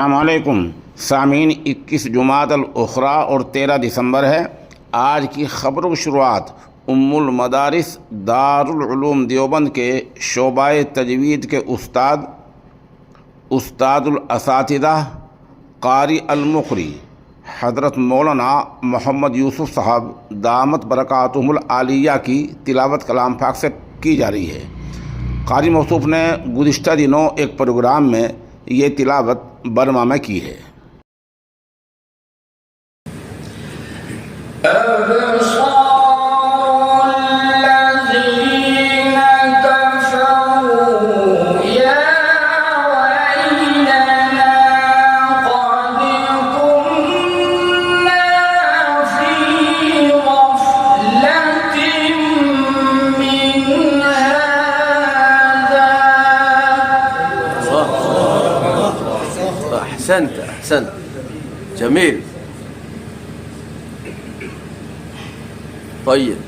अस्सलामुअलैकुम सामीन। 21 जुमादल उखरा और 13 दिसंबर है। आज की ख़बरों की शुरुआत उम्मुल मदारिस दारुल उलूम देवबंद के शोबाए तजवीद के उस्तादुल असातिज़ा कारी अल मुक़री हज़रत मौलाना मोहम्मद यूसुफ साहब दामत बरकातुहुल आलिया की तिलावत कलाम पाक से की जा रही है। कारी मौसूफ ने गुज़िश्ता दिनों एक प्रोग्राम में ये तिलावत बर्मा में की है। أحسنت جميل طيب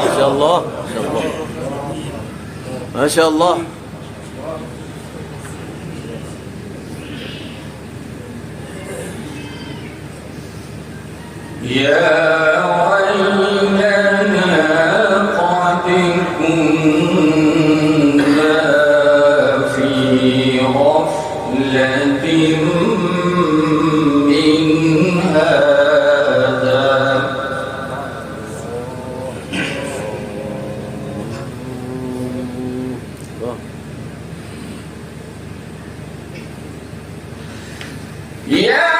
إن شاء الله ما شاء الله يا ويلنا قد كنا في غفلة من هذا يا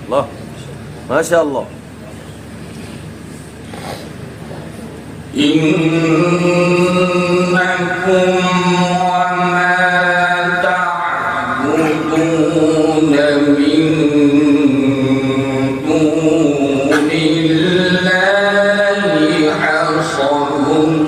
الله ما شاء الله إنكم وما تعبدون من دون الله حصب